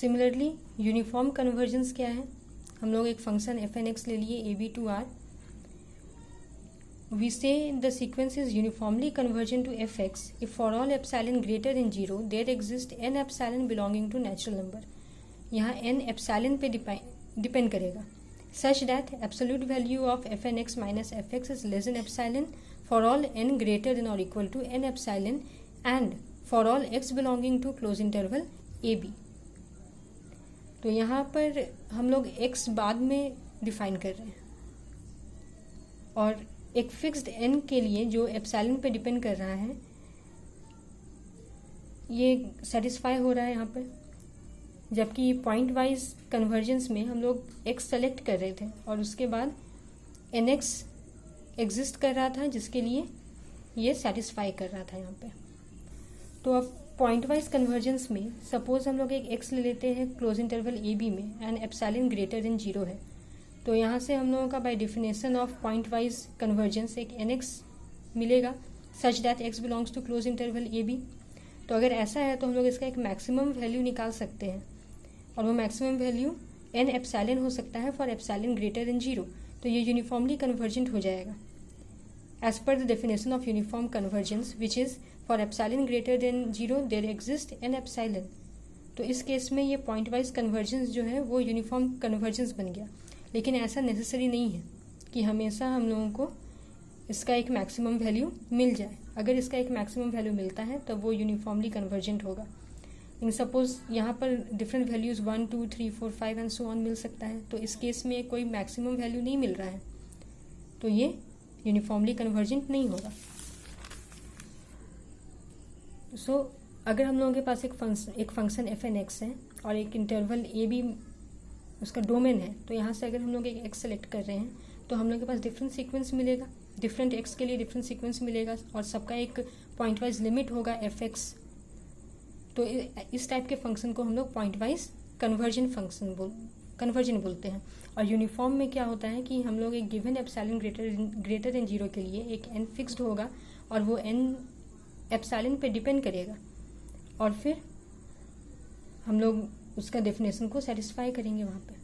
Similarly uniform convergence क्या है, हम लोग एक फंक्शन एफ एन एक्स ले लिए A B to R. We say the sequence is uniformly convergent to fx if for all epsilon greater than 0 there exists n epsilon belonging to natural number. यहाँ n epsilon पे depend करेगा such that absolute value of fnx minus fx is less than epsilon for all n greater than or equal to n epsilon and for all x belonging to close interval ab. तो यहाँ पर हम लोग x बाद में define कर रहे हैं और एक फिक्स्ड n के लिए जो एप्सिलॉन पे डिपेंड कर रहा है ये सेटिस्फाई हो रहा है यहाँ पर, जबकि पॉइंट वाइज कन्वर्जेंस में हम लोग x सेलेक्ट कर रहे थे और उसके बाद nx एग्जिस्ट कर रहा था जिसके लिए ये सेटिस्फाई कर रहा था यहाँ पे. तो अब पॉइंट वाइज कन्वर्जेंस में सपोज हम लोग एक x ले लेते हैं क्लोज इंटरवल ए बी में एंड एप्सिलॉन ग्रेटर देन 0 है, तो यहाँ से हम लोगों का by definition of point wise convergence एक nx मिलेगा such that x belongs to close interval A B. तो अगर ऐसा है तो हम लोग इसका एक मैक्सिमम वैल्यू निकाल सकते हैं और वो मैक्सिमम वैल्यू n एप्सिलॉन हो सकता है फॉर एप्सिलॉन ग्रेटर देन 0. तो ये यूनिफॉर्मली कन्वर्जेंट हो जाएगा as per the definition of uniform convergence which is for epsilon greater than 0 there exist n epsilon. तो इस केस में ये पॉइंट वाइज कन्वर्जेंस जो है वो यूनिफॉर्म कन्वर्जेंस बन गया. लेकिन ऐसा नेसेसरी नहीं है कि हमेशा हम लोगों को इसका एक मैक्सिमम वैल्यू मिल जाए. अगर इसका एक मैक्सिमम वैल्यू मिलता है तब वो यूनिफॉर्मली कन्वर्जेंट होगा. इन सपोज यहाँ पर different values 1 2 3 4 5 and so on मिल सकता है, तो इस केस में कोई मैक्सिमम वैल्यू नहीं मिल रहा है तो ये यूनिफॉर्मली कन्वर्जेंट नहीं होगा. सो अगर हम लोगों के पास एक फंक्शन एफ एन एक्स है और एक इंटरवल ए बी उसका डोमेन है, तो यहाँ से अगर हम लोग एक एक्स सेलेक्ट कर रहे हैं तो हम लोग के पास डिफरेंट सीक्वेंस मिलेगा, डिफरेंट एक्स के लिए डिफरेंट सीक्वेंस मिलेगा और सबका एक पॉइंट वाइज लिमिट होगा एफ एक्स. तो इस टाइप के फंक्शन को हम लोग पॉइंट वाइज कन्वर्जन बोलते हैं. और यूनिफॉर्म में क्या होता है कि हम लोग एक गिवन एप्सिलॉन ग्रेटर देन 0 के लिए एक n फिक्स्ड होगा और वो n एप्सिलॉन पे डिपेंड करेगा और फिर हम लोग उसका डेफिनेशन को सेटिस्फाई करेंगे वहाँ पे.